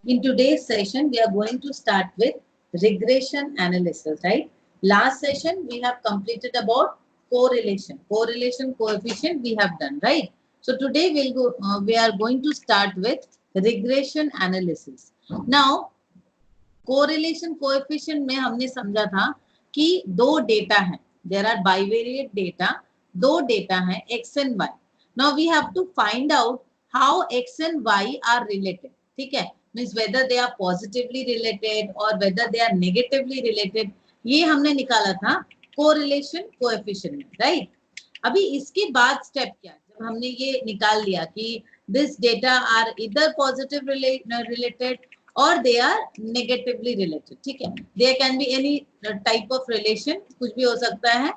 In today's session, we are going to start with regression analysis, right? Last session, we have completed about correlation. Correlation coefficient we have done, right? So today we are going to start with regression analysis. Now, correlation coefficient में हमने समझा था कि दो data हैं. There are bivariate data. दो data हैं x and y. Now we have to find out how x and y are related. ठीक है, means whether they are positively related or whether they are negatively related. ये हमने निकाला था correlation coefficient में, right? अभी इसके बाद स्टेप क्या, जब हमने ये निकाल लिया कि this data are either positive related or they are negatively related, ठीक है, there can be any type of relation, कुछ भी हो सकता है,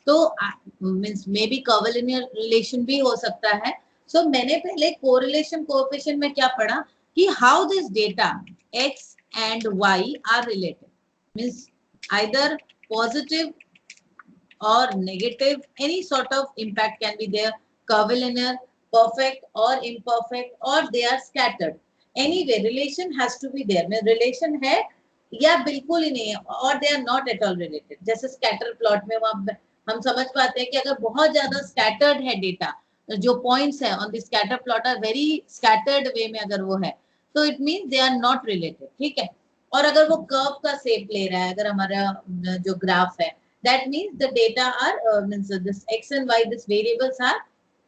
तो means may be curvilinear relation भी हो सकता है. सो मैंने पहले कोरिलेशन कोएफिशिएंट में क्या पढ़ा कि how this data x and y are related, means either positive or negative, any sort of impact can be there, curvilinear, perfect or imperfect, or they are scattered. Anyway, relation has to be there. में relation है या बिल्कुल ही नहीं है, और they are not at all related. जैसे scatter plot में हम समझ पाते हैं कि अगर बहुत ज्यादा scattered है data, जो points है on the scatter plot are very scattered way में अगर वो है, so it means they are not related, ठीक है. और अगर वो curve का shape ले रहा है, अगर हमारा जो graph है, that means the data are means this x and y, this variables are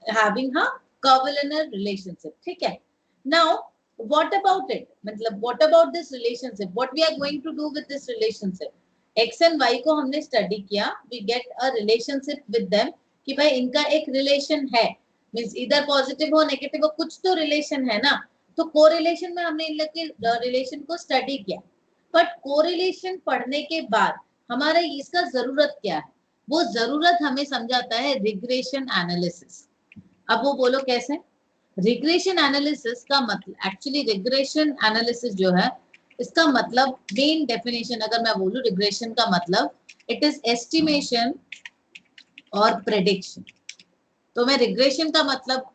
having a curvilinear relationship, ठीक है. Now what about it, मतलब what about this relationship, what we are going to do with this relationship? x and y को हमने study किया, we get a relationship with them कि भाई इनका एक relation है, means either positive हो negative हो, कुछ तो relation है ना. तो correlation में हमने इन लोग के relation को study किया, but correlation पढ़ने के बाद हमारा इसका जरूरत क्या है, वो जरूरत हमें समझाता है रिग्रेशन एनालिसिस. अब वो बोलो कैसे. रिग्रेशन एनालिसिस का मतलब, एक्चुअली रिग्रेशन एनालिसिस जो है, इसका मतलब मेन डेफिनेशन अगर मैं बोलूं, रिग्रेशन का मतलब इट इज एस्टिमेशन और प्रेडिक्शन. तो मैं रिग्रेशन का मतलब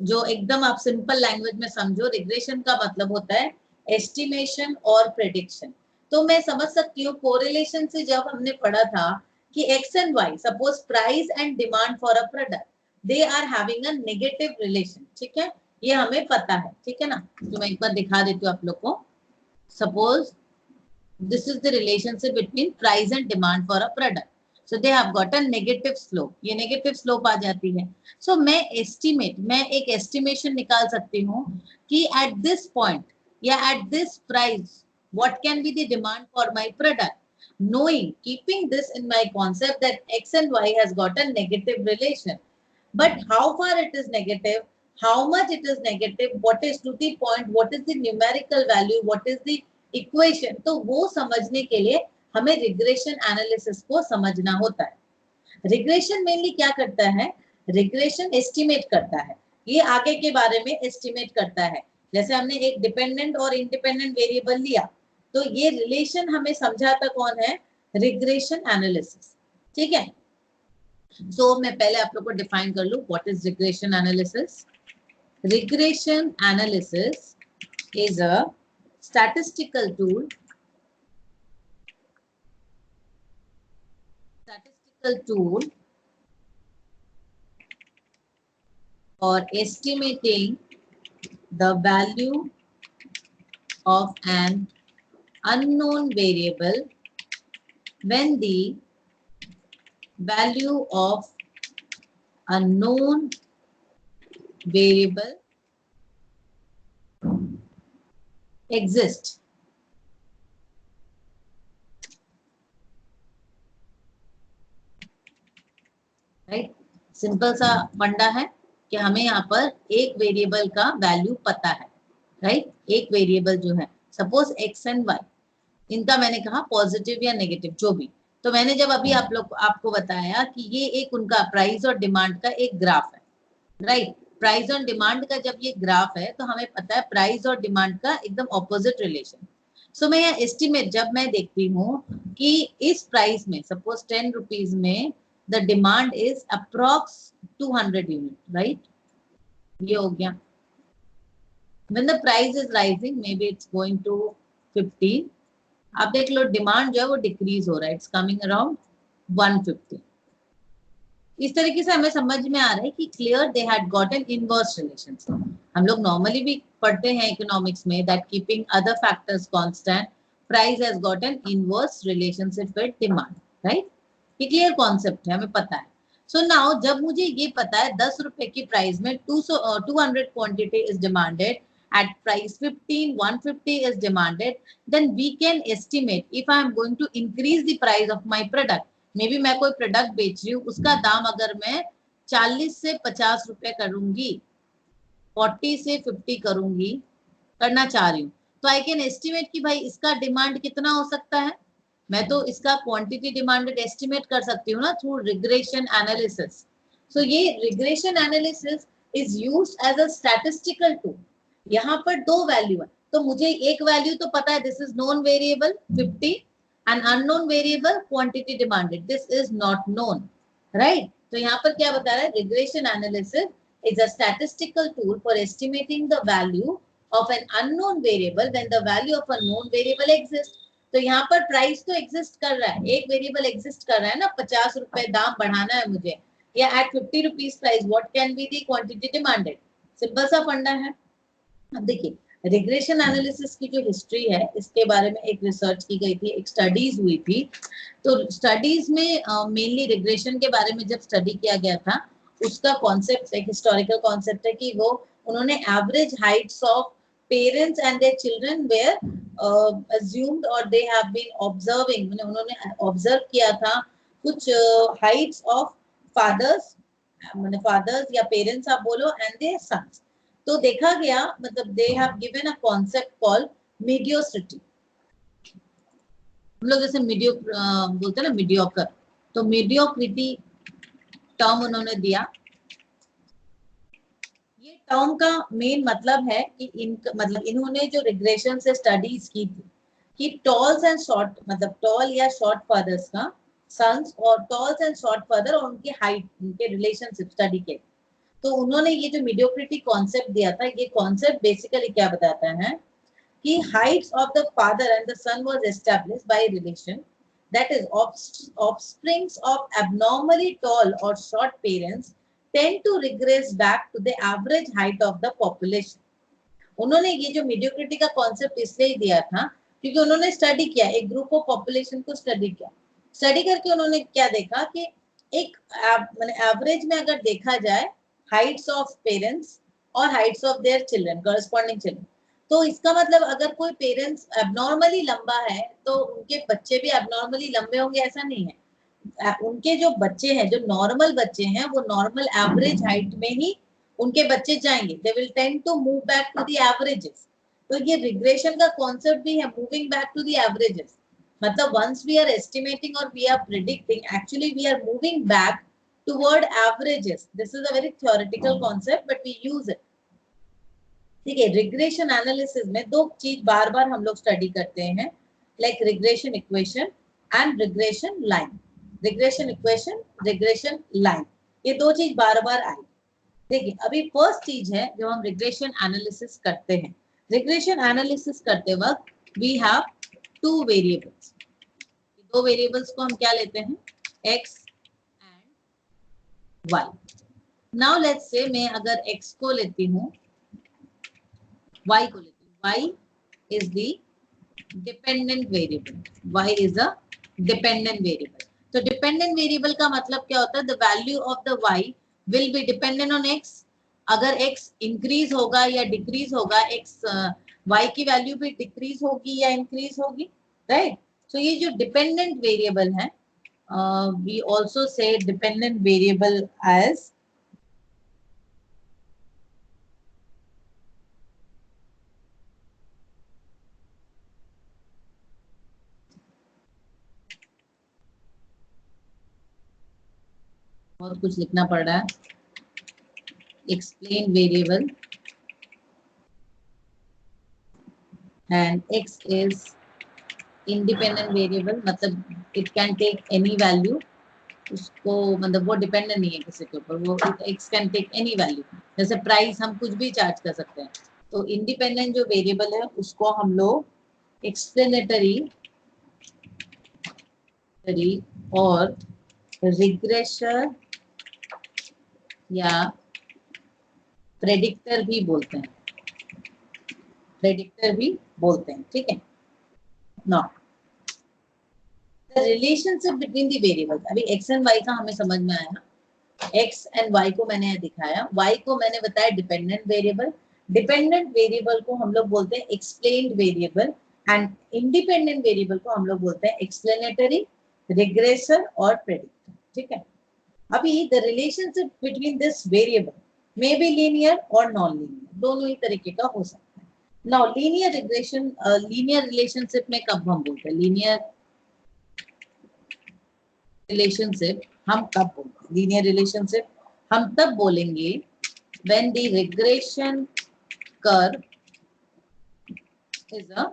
जो एकदम आप सिंपल लैंग्वेज में समझो, रिग्रेशन का मतलब होता है एस्टिमेशन और प्रेडिक्शन. तो मैं समझ सकती हूँ कोरिलेशन से, जब हमने पढ़ा था कि x and y, suppose price and demand for a product, they are having a negative relation, ठीक है, ये हमें पता है, ठीक है ना. तो मैं एक बार दिखा देती हूँ आप लोग को. Suppose this is the relationship between price and demand for a product, so they have got a negative slope, ये नेगेटिव स्लोप आ जाती है. सो मैं एक एस्टिमेशन निकाल सकती हूँ कि एट दिस पॉइंट या at this price what can be the demand for my product, knowing, keeping this in my concept that x and y has got a negative relation, but how far it is negative, how much it is negative, what is to the point, what is the numerical value, what is the equation, तो वो समझने के लिए हमें regression analysis को समझना होता है. रिग्रेशन मेनली क्या करता है, रिग्रेशन एस्टिमेट करता है, ये आगे के बारे में एस्टिमेट करता है. जैसे हमने एक डिपेंडेंट और इंडिपेंडेंट वेरिएबल लिया, तो ये रिलेशन हमें समझाता कौन है, रिग्रेशन एनालिसिस, ठीक है. सो मैं पहले आप लोग को डिफाइन कर लूं what is regression analysis. Regression analysis is a statistical tool for estimating the value of an unknown variable when the value of a known variable exists. Right, simple सा फंडा है कि हमें यहाँ पर एक वेरिएबल का वैल्यू पता है, राइट. एक वेरिएबल जो है, सपोज एक्स एंड वाई, इनका मैंने कहा पॉजिटिव या नेगेटिव जो भी. तो मैंने जब अभी आपको बताया कि ये एक उनका प्राइस और डिमांड का एक ग्राफ है, राइट. प्राइस और डिमांड का जब ये ग्राफ है, तो हमें पता है प्राइस और डिमांड का एकदम ऑपोजिट रिलेशन. सो मैं यहाँ एस्टिमेट जब मैं देखती हूँ कि इस प्राइस में, सपोज 10 रुपीज में the demand is approx 200 unit, right. ये हो गया. When the price is rising, maybe it's going to 15. आप देख लो डिमांड जो है वो डिक्रीज हो रहा है, इट्स कमिंग अराउंड 150. इस तरीके से हमें समझ में आ रहा है कि clear they had gotten inverse relations. हम लोग नॉर्मली भी पढ़ते हैं इकोनॉमिक्स में that keeping other factors constant price has gotten inverse relationship with demand, right. ये क्लियर कॉन्सेप्ट है, हमें पता है. सो नाउ जब मुझे ये पता है 10 रुपए की प्राइस में 200 quantity is demanded at price 15, 150 is demanded, then we can estimate if I am going to increase the price of my product. May be मैं कोई प्रोडक्ट बेच रही हूँ, उसका दाम अगर मैं 40 से 50 रुपए करूंगी, 40 से 50 करूंगी, करना चाह रही हूँ, तो आई कैन एस्टिमेट कि भाई इसका डिमांड कितना हो सकता है. मैं तो इसका क्वांटिटी डिमांडेड एस्टिमेट कर सकती हूँ ना थ्रू रिग्रेशन एनालिसिस. सो ये regression analysis is used as a statistical tool. यहाँ पर दो वैल्यू है, तो मुझे एक वैल्यू तो पता है, this is known variable 50, and unknown variable quantity demanded, this is not known, right. तो यहाँ पर क्या बता रहा है, regression analysis is a statistical tool for estimating the value of an unknown variable when the value of a known variable exists. तो यहाँ पर प्राइस तो एग्जिस्ट कर रहा है, एक वेरिएबल एग्जिस्ट कर रहा है ना, 50 रुपए दाम बढ़ाना है मुझे, या at 50 rupees price what can be the quantity demanded. Simple सा फंडा है. अब देखिए रिग्रेशन एनालिसिस की जो हिस्ट्री है, इसके बारे में एक रिसर्च की गई थी, एक स्टडीज हुई थी. तो स्टडीज में मेनली रिग्रेशन के बारे में जब स्टडी किया गया था, उसका कॉन्सेप्ट एक हिस्टोरिकल कॉन्सेप्ट है कि वो उन्होंने average heights of parents and their children were assumed और दे हैव बीन ऑब्जर्विंग, उन्होंने ऑब्जर्व किया था कुछ हाइट्स ऑफ फादर्स, माने फादर्स या पेरेंट्स आप बोलो, एंड देयर सन्स. तो देखा गया, मतलब they have given a concept called mediocrity. हम लोग जैसे मीडियो बोलते हैं ना, मीडियोकर, तो मीडियोक्रिटी टर्म उन्होंने दिया. ये टर्म का मेन मतलब है कि मतलब इन्होंने जो रिग्रेशन से स्टडीज की थी कि टॉल्स एंड शॉर्ट, मतलब टॉल या शॉर्ट फादर्स का सन्स और टॉल्स एंड शॉर्ट फादर और उनकी हाइट, उनके रिलेशनशिप स्टडी के. तो उन्होंने ये जो मीडियोक्रिटी कॉन्सेप्ट दिया था, ये कॉन्सेप्ट बेसिकली क्या बताता है कि heights of the father and the son was established by relation, that is offsprings of abnormally tall और short parents tend to regress back to the average height of the population. उन्होंने ये जो mediocrity का concept इसलिए दिया था क्योंकि उन्होंने स्टडी किया, एक ग्रुप ऑफ पॉपुलेशन को स्टडी किया. स्टडी करके उन्होंने क्या देखा कि एक माने एवरेज में अगर देखा जाए हाइट्स ऑफ पेरेंट्स और Heights of their children, corresponding children, तो इसका मतलब अगर कोई पेरेंट्स एबनॉर्मली लंबा है तो उनके बच्चे भी एबनॉर्मली लंबे होंगे, ऐसा नहीं है. उनके जो बच्चे हैं, जो नॉर्मल बच्चे हैं, वो नॉर्मल एवरेज हाइट में ही उनके बच्चे जाएंगे, they will tend to move back to the averages. तो ये रिग्रेशन का कॉन्सेप्ट भी है, moving back to the averages. मतलब वंस वी आर एस्टिमेटिंग और we are predicting, actually we are moving back toward averages. This is a very theoretical concept but we use it. ठीक है. Regression analysis में दो चीज बार बार हम लोग study करते हैं, like regression equation and regression line. Regression equation, regression line, ये दो चीज बार बार आई. देखिए अभी फर्स्ट चीज है जो हम रिग्रेशन एनालिसिस करते हैं. रिग्रेशन एनालिसिस करते वक्त वी हैव टू वेरिएबल्स. दो वेरिएबल्स को हम क्या लेते हैं, x y. Now let's say मैं अगर x को लेती हूँ, y को लेती हूँ, y is the dependent variable, y is a dependent variable. तो डिपेंडेंट वेरिएबल का मतलब क्या होता है, the value of the y will be dependent on x. अगर x इंक्रीज होगा या डिक्रीज होगा, x y की वैल्यू भी डिक्रीज होगी या इंक्रीज होगी, राइट. तो ये जो डिपेंडेंट वेरिएबल है, we also say dependent variable as बहुत कुछ लिखना पड़ रहा है, explain variable and x is independent variable, मतलब it can take any value. उसको मतलब वो डिपेंडेंट नहीं है किसी के ऊपर, वो x can take any value. जैसे प्राइस हम कुछ भी चार्ज कर सकते हैं, तो इंडिपेंडेंट जो वेरिएबल है उसको हम लोग एक्सप्लेनेटरी और रिग्रेसर या प्रेडिक्टर भी बोलते हैं, ठीक है। Now the relationship between the variables, अभी एक्स एंड वाई का हमें समझ में आया, एक्स एंड वाई को मैंने दिखाया, वाई को मैंने बताया डिपेंडेंट वेरिएबल, डिपेंडेंट वेरिएबल को हम लोग बोलते हैं explained variable and independent variable को हम लोग बोलते हैं एक्सप्लेनेटरी, रिग्रेसर और प्रेडिक्टर, ठीक है। अभी the relationship between this variable may be linear और नॉन लीनियर, दोनों ही तरीके का हो सकता है। Now linear regression, linear relationship में कब हम बोलते हैं लीनियर रिलेशनशिप, हम कब बोलते हैं लीनियर रिलेशनशिप, हम तब बोलेंगे when the regression curve is a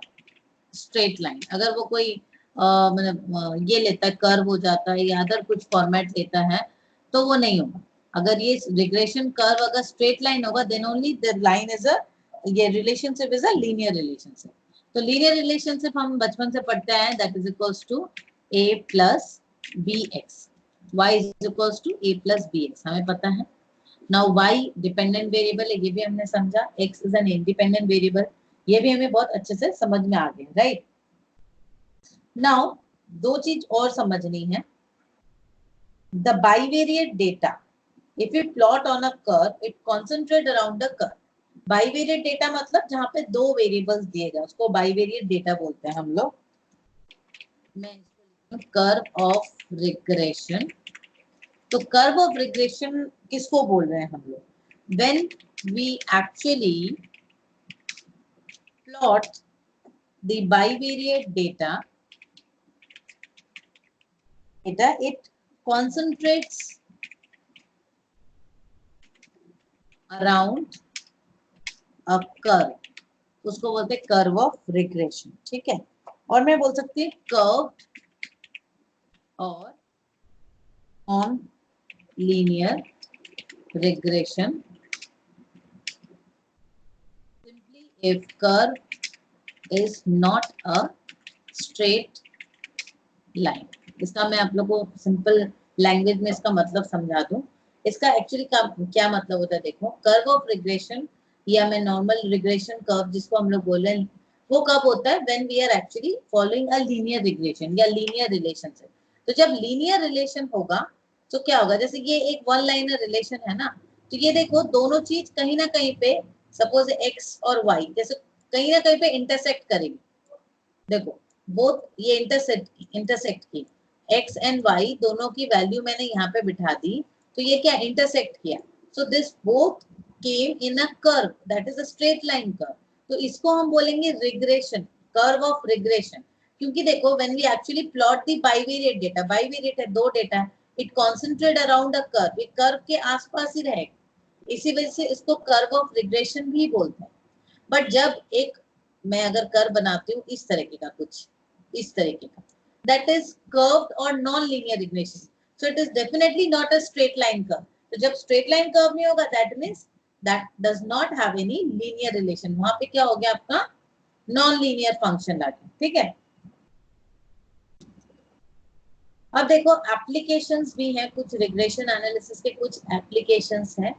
straight line। अगर वो कोई मतलब ये लेता है कर्व हो जाता है या अदर कुछ फॉर्मेट लेता है तो वो नहीं होगा। अगर ये रिग्रेशन कर्व अगर स्ट्रेट लाइन होगा then only the line is a, ये relationship is a linear relationship. तो लीनियर रिलेशनशिप हम बचपन से पढ़ते हैं, that is equals to a plus B X, Y is equals to a plus B X, हमें पता है। नाउ y डिपेंडेंट वेरिएबल है, ये भी हमने समझा, x is an independent variable, ये भी हमें बहुत अच्छे से समझ में आ गया, राइट। नाउ दो चीज और समझनी है, the bivariate data, if you plot on a curve it concentrate around the curve. Bivariate data मतलब जहां पे दो वेरिएबल्स दिए गए उसको बाइवेरिएट डेटा बोलते हैं हम लोग। मैं कर्व ऑफ रिग्रेशन, तो कर्व ऑफ रिग्रेशन किसको बोल रहे हैं हम लोग, when we actually plot the bivariate data, it concentrates around a curve, उसको बोलते हैं कर्व ऑफ रिग्रेशन, ठीक है। और मैं बोल सकती हूँ कर्व और on linear regression, simply if curve is not a straight line। इसका मैं आप लोग को सिंपल लैंग्वेज में इसका मतलब समझा दूं, इसका एक्चुअली क्या मतलब होता है, देखो कर्व ऑफ रिग्रेशन या मैं नॉर्मल रिग्रेशन कर्व जिसको हम लोग बोल रहे हैं वो कब होता है, when we are actually following a linear regression या लीनियर रिलेशनशिप। तो जब लीनियर रिलेशन होगा तो क्या होगा, जैसे ये एक वन लाइनर रिलेशन है ना, तो ये देखो दोनों चीज कहीं ना कहीं पे सपोज एक्स और वाई जैसे कहीं ना कहीं पे इंटरसेक्ट करेगी, देखो बोथ ये इंटरसेक्ट की एक्स एंड वाई दोनों की वैल्यू मैंने यहाँ पे बिठा दी, तो ये क्या इंटरसेक्ट किया, so this both came in a curve that is a straight line curve. तो इसको हम बोलेंगे रिग्रेशन, कर्व ऑफ रिग्रेशन, क्योंकि देखो when we actually plot the bivariate data, bivariate है दो डेटा है, it concentrate around a curve, ये कर्व के आसपास ही रहेगा, इसी वजह से इसको कर्व ऑफ रिग्रेशन भी बोलते हैं। बट जब एक मैं अगर कर्व बनाती हूँ इस तरीके का, कुछ इस तरीके का, दैट इज कर्व्ड और non linear regression, so it is definitely not a straight line curve. तो जब स्ट्रेट लाइन कर्व नहीं होगा that means that does not have any linear relation, वहां पे क्या हो गया आपका नॉन लीनियर फंक्शन आ गया, ठीक है। अब देखो एप्लीकेशंस भी हैं, कुछ रिग्रेशन एनालिसिस के कुछ एप्लीकेशंस हैं,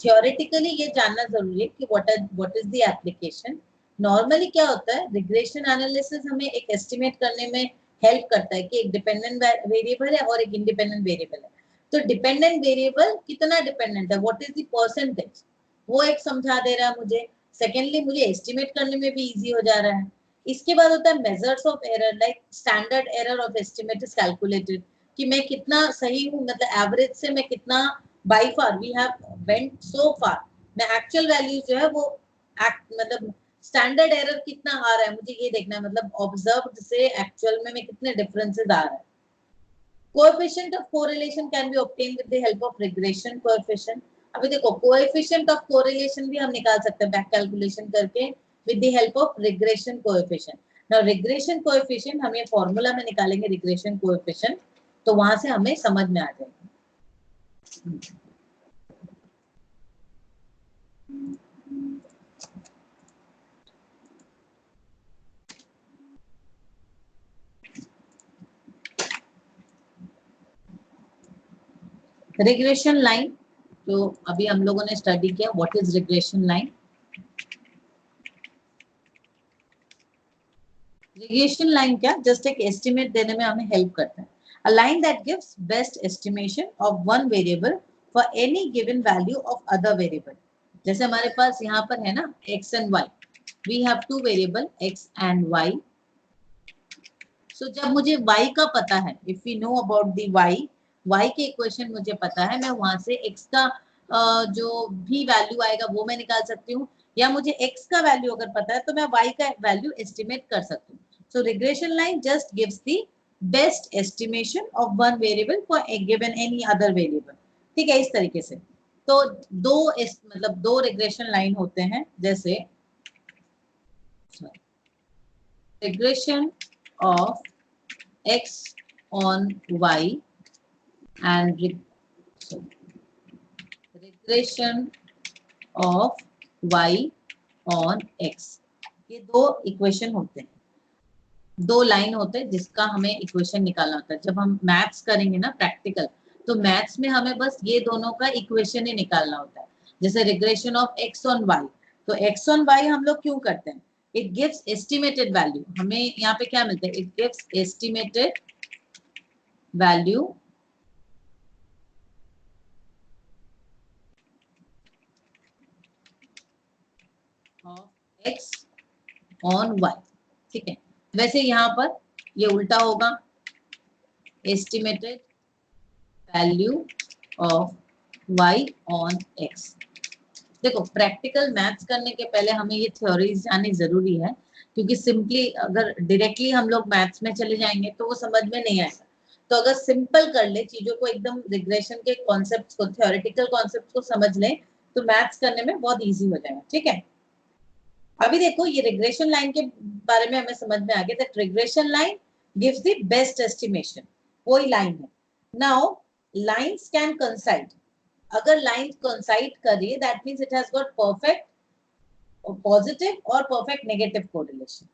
थियोरेटिकली ये जानना जरूरी है कि what is the application. Normally क्या होता है, रिग्रेशन एनालिसिस हमें एक एस्टिमेट करने में हेल्प करता है कि एक डिपेंडेंट वेरिएबल है और एक इंडिपेंडेंट वेरिएबल है, तो डिपेंडेंट वेरिएबल कितना डिपेंडेंट है, व्हाट इज द परसेंटेज, वो एक समझा दे रहा है मुझे। सेकेंडली मुझे एस्टिमेट करने में भी इजी हो जा रहा है। इसके बाद होता है measures of error, like standard error of estimate is calculated, कि मैं कितना सही हूँ, मतलब एवरेज से मैं कितना by far we have went so far, मैं एक्चुअल वैल्यू जो है वो मतलब स्टैंडर्ड एरर कितना आ रहा है मुझे ये देखना है, मतलब ऑब्जर्व्ड से एक्चुअल में कितने डिफरेंसेस आ रहा है। Coefficient of correlation can be obtained with the help of regression coefficient. अभी देखो कोएफिशिएंट ऑफ कोरिलेशन भी हम निकाल सकते हैं बैक कैलकुलेशन करके with the help of regression coefficient. Now regression coefficient हम ये फॉर्मूला में निकालेंगे रिग्रेशन कोएफिशिएंट, तो वहां से हमें समझ में आ जाएगा। रिग्रेशन लाइन, तो अभी हम लोगों ने स्टडी किया what is regression line. Regression line क्या, जस्ट एक एस्टिमेट देने में हमें हेल्प करता है। A line that gives best estimation of one variable for any given value of other variable. जैसे हमारे पास यहाँ पर है ना x and y, we have two variable x and y। So जब मुझे y का पता है, if we know about the y के इक्वेशन मुझे पता है, मैं वहां से x का जो भी वैल्यू आएगा वो मैं निकाल सकती हूँ, या मुझे x का वैल्यू अगर पता है तो मैं y का वैल्यू एस्टिमेट कर सकती हूँ। So regression line just gives the best estimation of one variable for a given any other variable. ठीक है, इस तरीके से। तो मतलब दो रिग्रेशन लाइन होते हैं, जैसे regression of x on y and regression of y on x। ये दो इक्वेशन होते हैं, दो लाइन होते हैं जिसका हमें इक्वेशन निकालना होता है। जब हम मैथ्स करेंगे ना प्रैक्टिकल, तो मैथ्स में हमें बस ये दोनों का इक्वेशन ही निकालना होता है। जैसे regression of x on y, तो एक्स ऑन वाई हम लोग क्यों करते हैं, इट गिव्स एस्टिमेटेड वैल्यू। हमें यहाँ पे क्या मिलता है, it gives estimated value of x on y. ठीक है, वैसे यहाँ पर ये उल्टा होगा, estimated value of y on x। देखो प्रैक्टिकल मैथ्स करने के पहले हमें ये थ्योरीज जाननी जरूरी है, क्योंकि सिंपली अगर डायरेक्टली हम लोग मैथ्स में चले जाएंगे तो वो समझ में नहीं आएगा। तो अगर सिंपल कर ले चीजों को, एकदम रिग्रेशन के कॉन्सेप्ट्स को, थ्योरेटिकल कॉन्सेप्ट्स को समझ ले, तो मैथ्स करने में बहुत इजी हो जाएगा। ठीक है, अभी देखो ये रिग्रेशन लाइन के बारे में हमें समझ में आ गया that regression line gives the best estimation, कोई लाइन है। नाउ लाइंस कैन कंसाइड, अगर लाइन कंसाइड करिए that means it has got perfect positive और परफेक्ट नेगेटिव कोरिलेशन।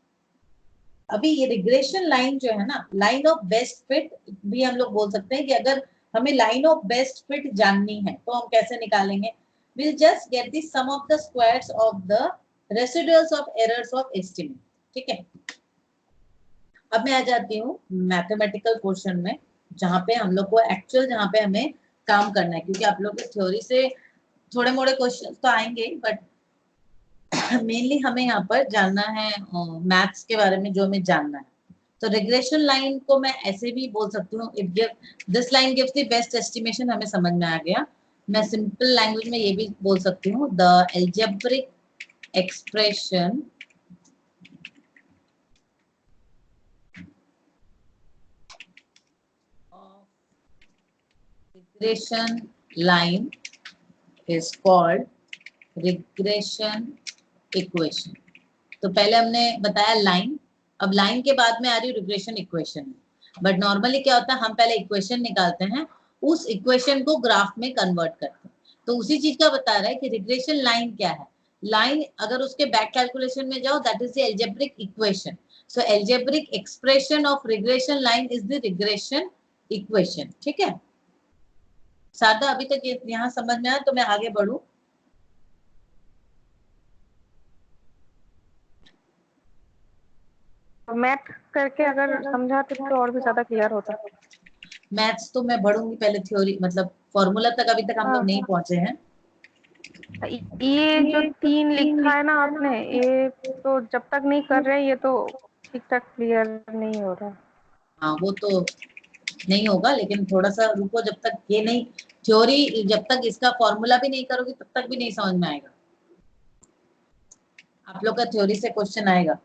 अभी ये रिग्रेशन लाइन जो है ना, लाइन ऑफ बेस्ट फिट भी हम लोग बोल सकते हैं कि अगर हमें लाइन ऑफ बेस्ट फिट जाननी है तो हम कैसे निकालेंगे, we'll just get the sum of the squares of the residuals of errors of estimate। ठीक है, अब मैं आ जाती हूँ मैथमेटिकल पोर्शन में, जहाँ पे हम लोग को एक्चुअल, जहाँ पे हमें काम करना है, क्योंकि आप लोग के थ्योरी से थोड़े मोड़े क्वेश्चन तो आएंगे, बट मेनली हमें यहाँ पर जानना है मैथ्स के बारे में, जो हमें जानना है। तो रिग्रेशन लाइन को मैं ऐसे भी बोल सकती हूँ, it give this line gives the best estimation, हमें समझ में आ गया। मैं सिंपल लैंग्वेज में ये भी बोल सकती हूँ, the algebraic expression of regression line is called regression equation. तो पहले हमने बताया लाइन, अब लाइन के बाद में आ रही रिग्रेशन इक्वेशन। बट नॉर्मली क्या होता है, हम पहले इक्वेशन निकालते हैं, उस इक्वेशन को ग्राफ में कन्वर्ट करते हैं। तो उसी चीज का बता रहा है कि रिग्रेशन लाइन क्या है। लाइन अगर उसके बैक कैलकुलेशन में जाओ, that is the algebraic equation. So algebraic expression of regression line is the regression equation. ठीक है शारदा, अभी तक यहाँ समझ में आया, तो मैं आगे बढ़ू। मैथ करके अगर समझाते तो और भी ज्यादा क्लियर होता। मैथ्स तो मैं बढ़ूंगी, पहले थ्योरी मतलब फॉर्मूला तक अभी तक हम लोग नहीं पहुंचे हैं। ये जो 3 लिखा है ना आपने, ये तो जब तक नहीं कर रहे ये तो ठीक ठाक क्लियर नहीं हो रहा। हाँ वो तो नहीं होगा, लेकिन थोड़ा सा रुको, जब तक ये नहीं थ्योरी, जब तक इसका फॉर्मूला भी नहीं करोगे तब तक भी नहीं समझ में आएगा। आप लोग का थ्योरी से क्वेश्चन आएगा।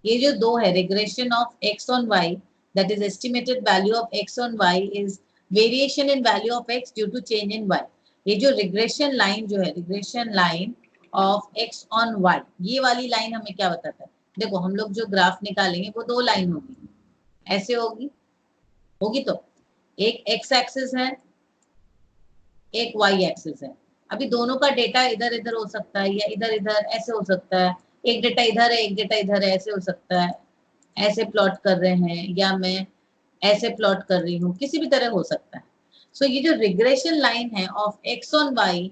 ये जो दो है, regression of x on y, that is estimated value of x on y is variation in value of x due to change in y. ये जो रिग्रेशन लाइन जो है, regression line of x on y, ये वाली line हमें क्या बताता है, देखो हम लोग जो ग्राफ निकालेंगे वो दो लाइन होगी, ऐसे होगी तो एक एक्स एक्सिस है एक वाई एक्सिस है। अभी दोनों का डेटा इधर इधर हो सकता है या इधर इधर ऐसे हो सकता है, एक डेटा इधर है एक डेटा इधर है, ऐसे हो सकता है, ऐसे प्लॉट कर रहे हैं या मैं ऐसे प्लॉट कर रही हूँ, किसी भी तरह हो सकता है। सो ये जो रिग्रेशन लाइन है of x on y,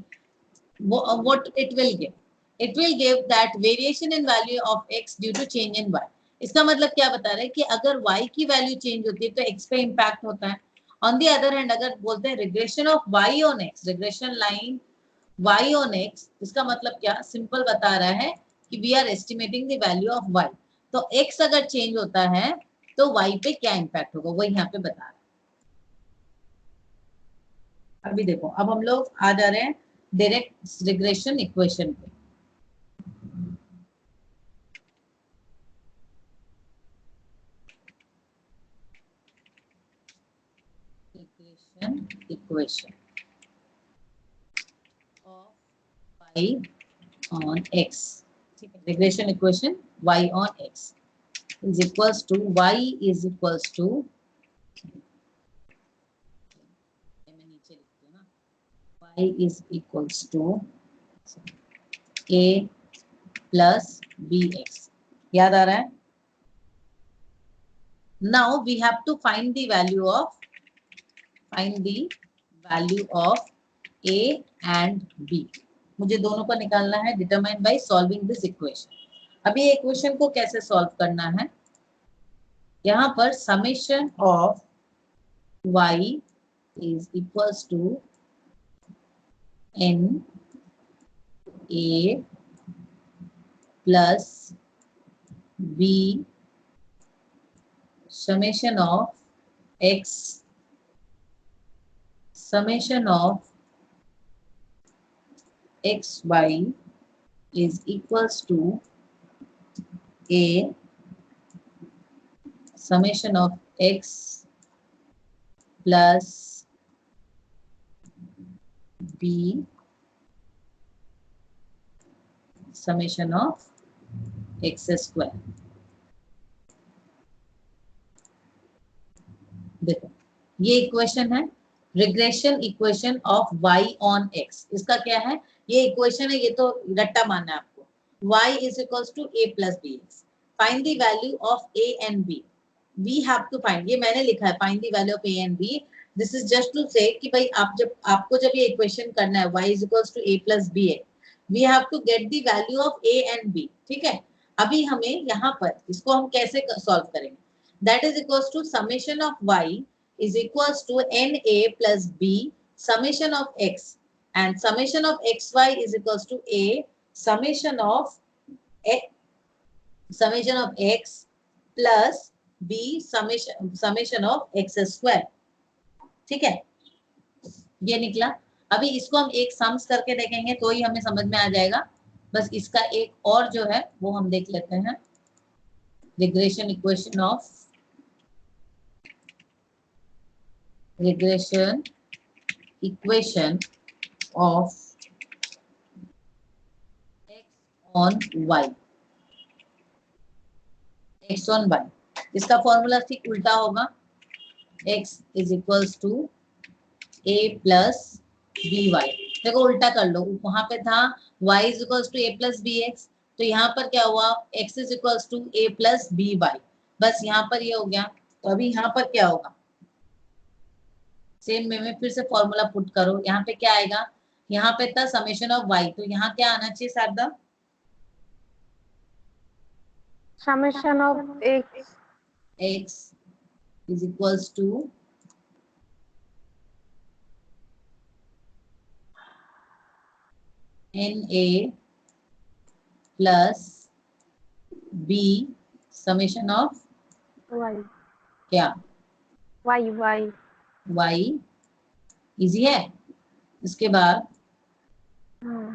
what it will give? It will give that variation in value of x due to change in y. इसका मतलब क्या बता रहा है कि अगर y की वैल्यू चेंज होती है तो x पे इम्पैक्ट होता है। ऑन दी अदर हैंड अगर बोलते हैं regression of y on x, regression line y on x, इसका मतलब क्या, सिंपल बता रहा है कि we are estimating the value of y। तो x अगर चेंज होता है तो y पे क्या इम्पैक्ट होगा वो यहाँ पे बता रहा है। अभी देखो, अब हम लोग आ जा रहे हैं डायरेक्ट रिग्रेशन इक्वेशन पे। Regression equation of y on x, ठीक है, regression equation y on x is equals to y is equals to, मैं नीचे लिखती हूँ ना, y is equals to a plus bx, याद आ रहा है। Now we have to find the value of a and b। मुझे दोनों को निकालना है, determine by solving this equation. अभी इक्वेशन को कैसे सॉल्व करना है, यहाँ पर summation of y is equals to n a plus b summation of x summation of xy is equals to a summation of x plus b summation of x square। देखो ये equation है regression equation of y on x। इसका क्या है, ये equation है, ये तो रट्टा मानना है आपको। y is equals to a plus B x. Find the value of a and b। We have to find, ये मैंने लिखा है, find the value of a and b। This is just to say कि भाई आपको जब ये equation करना है y is equals to a plus B x, we have to get the value of a and b, ठीक है। अभी हमें यहाँ पर इसको हम कैसे सॉल्व करेंगे, that is equals to summation of y is equals to na plus b summation of x, and summation of xy is equals to a summation of x plus b summation of x square, ठीक है, ये निकला। अभी इसको हम एक sums करके देखेंगे तो ही हमें समझ में आ जाएगा। बस इसका एक और जो है वो हम देख लेते हैं, regression equation of regression equation of x on y, x on y, इसका फॉर्मूला ठीक उल्टा होगा, x is equals to a plus b y. देखो उल्टा कर लो, वहां पे था y is equals to a plus B x, तो यहाँ पर क्या हुआ, x is equals to a plus b y. बस यहाँ पर ये हो गया। तो अभी यहाँ पर क्या होगा, सेम में फिर से फॉर्मूला पुट करो, यहाँ पे क्या आएगा, यहाँ पे था समेशन ऑफ y, तो यहाँ क्या आना चाहिए Sharda, summation of x is equals to na plus b summation of y, क्या, y y इजी है। इसके बाद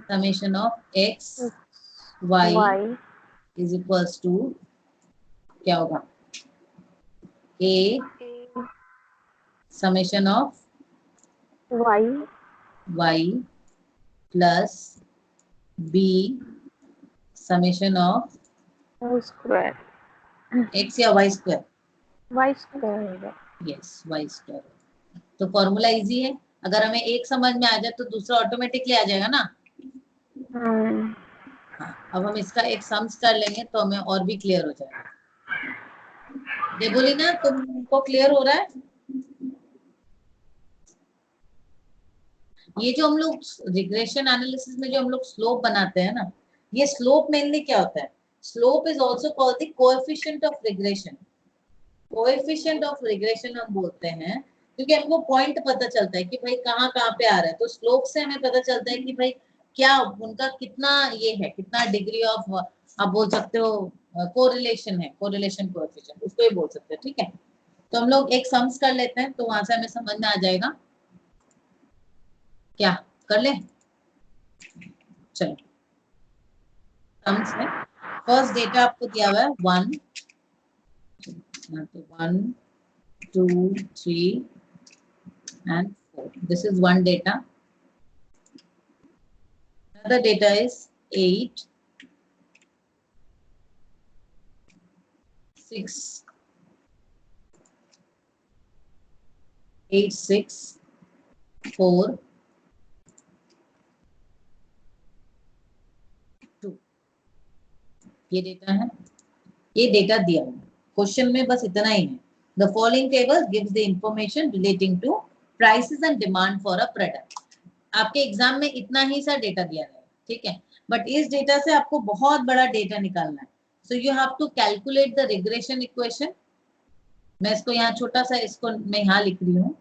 summation of x y is equals to क्या होगा, a summation of y plus b summation of square, x या y square, y square, yes y square. तो formula easy है, अगर हमें एक समझ में आ जाए तो दूसरा ऑटोमेटिकली आ जाएगा ना। हाँ, अब हम इसका एक सम्स कर लेंगे तो हमें और भी क्लियर हो जाएगा। देवोलीना, तुमको क्लियर हो रहा है? ये जो हम लोग रिग्रेशन एनालिसिस में जो हम लोग स्लोप बनाते हैं ना, ये स्लोप मेनली क्या होता है? Slope is also called the coefficient of regression. Coefficient of regression हम बोलते हैं क्योंकि हमको पॉइंट पता चलता है कि भाई कहाँ कहाँ पे आ रहा है। तो स्लोप से हमें पता चलता है कि भाई क्या उनका कितना ये है, कितना डिग्री ऑफ, आप बोल सकते हो कोरिलेशन है, कोरिलेशन कोएफिशिएंट उसको ही बोल सकते हैं। ठीक है, तो हम लोग एक सम्स कर लेते हैं तो वहां से हमें समझ में आ जाएगा। क्या कर ले? चलो सम्स है। फर्स्ट डेटा आपको दिया हुआ है 1, 1 2 3 and 4. This is one data. Another data is 8, 6, 8, 6, 4, 2. ये डेटा है, ये डेटा दिया हुआ क्वेश्चन में बस इतना ही है। The following table gives the information relating to prices and demand for a product. आपके एग्जाम में इतना ही सा डेटा दिया गया है, ठीक है, बट इस डेटा से आपको बहुत बड़ा डेटा निकालना है। So you have to calculate the regression equation. मैं इसको यहाँ छोटा सा, इसको मैं यहाँ लिख रही हूँ,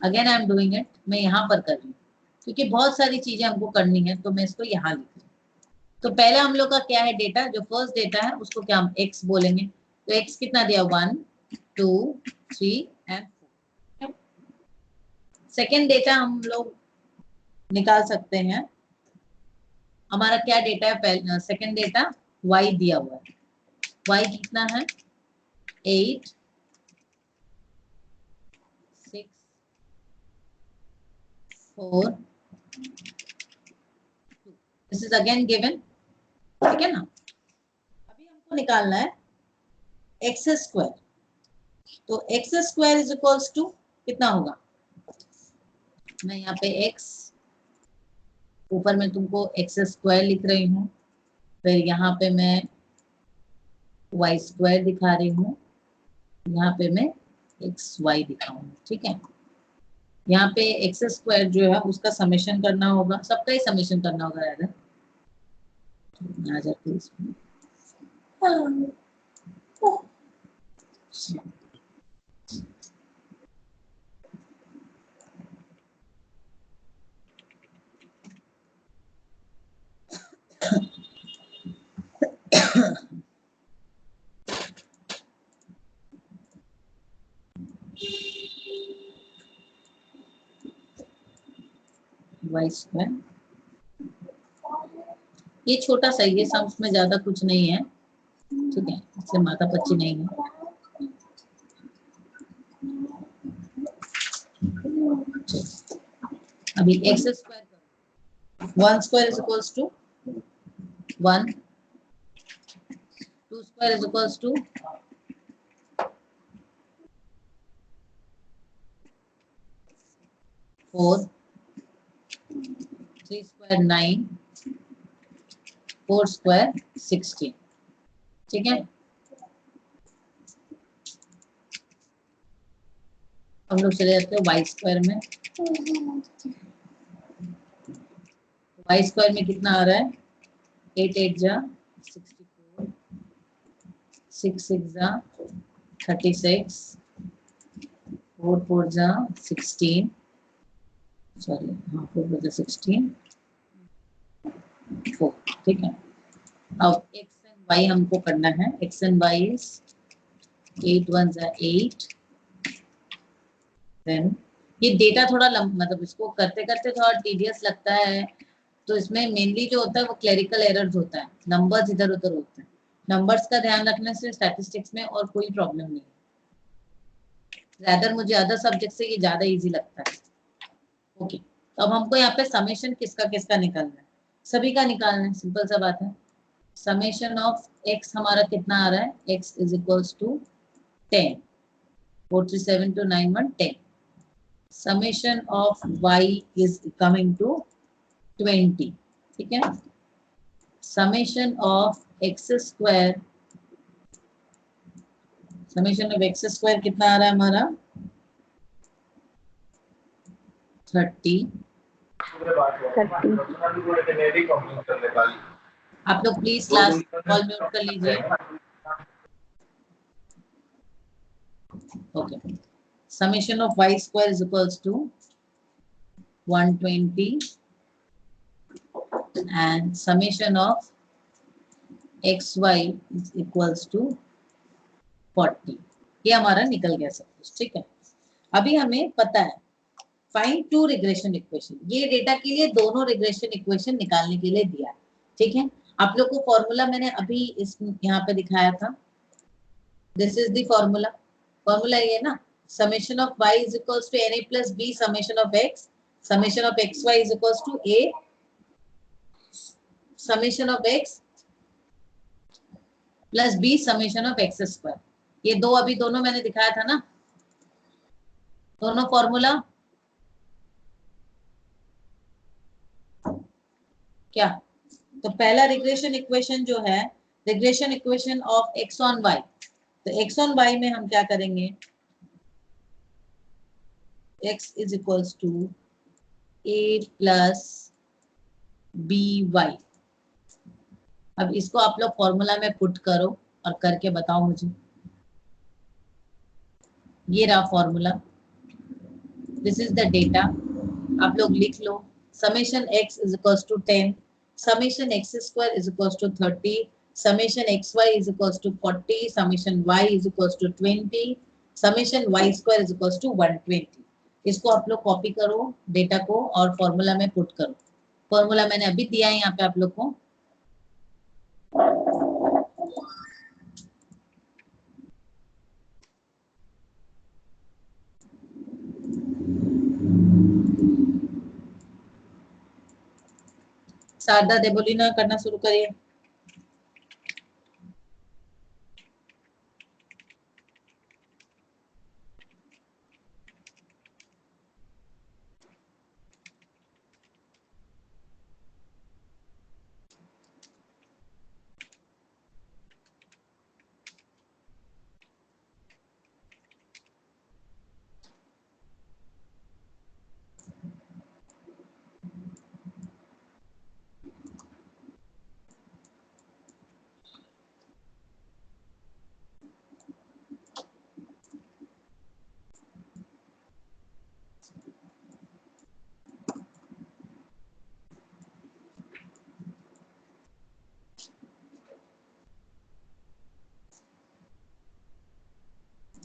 again I am doing it, मैं यहाँ पर कर रही हूँ क्योंकि बहुत सारी चीजें हमको करनी है तो मैं इसको यहाँ लिख रही हूँ। तो पहले हम लोग का क्या है डेटा, जो फर्स्ट डेटा है उसको क्या हम एक्स बोलेंगे। तो एक्स कितना दिया, 1 2 3 एंड 4। सेकेंड डेटा हम लोग निकाल सकते हैं। हमारा क्या डेटा है, सेकेंड डेटा y दिया हुआ है। y कितना है, 8, 6, 4, 2। दिस इज अगेन गिवन, ठीक है ना। अभी हमको निकालना है एक्स स्क्वायर। तो x square is equals to कितना होगा, मैं यहाँ पे x ऊपर में तुमको एक्स स्क्वायर लिख रही हूँ, फिर यहाँ पे मैं y स्क्वायर दिखा रही हूँ, यहाँ पे मैं एक्स वाई दिखाऊंगी। ठीक है, यहाँ पे एक्स स्क्वायर जो है उसका समेशन करना होगा, सबका ही समेशन करना होगा यार। आ जाती है इसमें वाई स्क्वायर, ये छोटा सा, ये सम्स में ज्यादा कुछ नहीं है, ठीक है, इससे माथा पच्ची नहीं है। अभी x square, 1 square is equals to 1, 2 square is equals to 4, 3 square 9, 4 square 16। ठीक है, हम लोग चले जाते हैं वाई स्क्वायर में। वाई स्क्वायर में कितना आ रहा है, 8 8 जा 64, 6 6 जा 36, 4 4 जा 16, सॉरी हाँ 4 4 जा 16, 4। ठीक है, अब एक्स एंड वाई हमको करना है। एक्स एंड वाई इज 8 1 जा 8। देन ये डेटा थोड़ा मतलब इसको करते करते थोड़ा टीडियस लगता है, तो इसमें मेनली जो होता है वो क्लेरिकल एरर्स होता है, नंबर्स इधर उधर होते हैं। नंबर्स का ध्यान रखने से स्टैटिस्टिक्स में और कोई प्रॉब्लम नहीं है, ज्यादा मुझे अदर सब्जेक्ट से ये ज्यादा इजी लगता है। ओके, तो अब हमको यहाँ पे समेशन किसका किसका निकालना है, सभी का निकालना है, सिंपल सा बात है। समेशन ऑफ एक्स हमारा कितना आ रहा है, x is equals to 10, 4 3 7 2 9 1 10। summation of y is coming to 20, ठीक है। summation of x square, summation of x square कितना आ रहा है हमारा 30। आप लोग प्लीज क्लास कॉल म्यूट कर लीजिए। Okay, summation of y square is equals to 120 and summation of xy is equals to 40। ये हमारा निकल गया सब कुछ, ठीक है। अभी हमें पता है फाइंड टू रिग्रेशन इक्वेशन, ये डेटा के लिए दोनों रिग्रेशन इक्वेशन निकालने के लिए दिया है, ठीक है। आप लोग को फॉर्मूला मैंने अभी इस यहाँ पे दिखाया था, this is the formula. Formula ये ना, summation of y is equals to na plus b summation of x, summation of xy is equals to a summation of x plus b summation of x square। ये दो अभी दोनों मैंने दिखाया था ना, दोनों फॉर्मूला क्या। तो पहला रिग्रेशन इक्वेशन जो है, regression equation of x on y, तो x ऑन y में हम क्या करेंगे, x is equals to a plus by। अब इसको आप लोग फॉर्मूला में पुट करो और करके बताओ मुझे। ये रहा formula, this is the data, आप लोग लिख लो। Summation x is equals to 10, summation x square is equals to 30, summation xy is equals to 40, summation y is equals to 20, summation y square is equals to 120। इसको आप लोग copy करो data को और फॉर्मूला में पुट करो। Formula मैंने अभी दिया है यहाँ पे आप लोग को। शारदा देबोलीना करना शुरू करिए।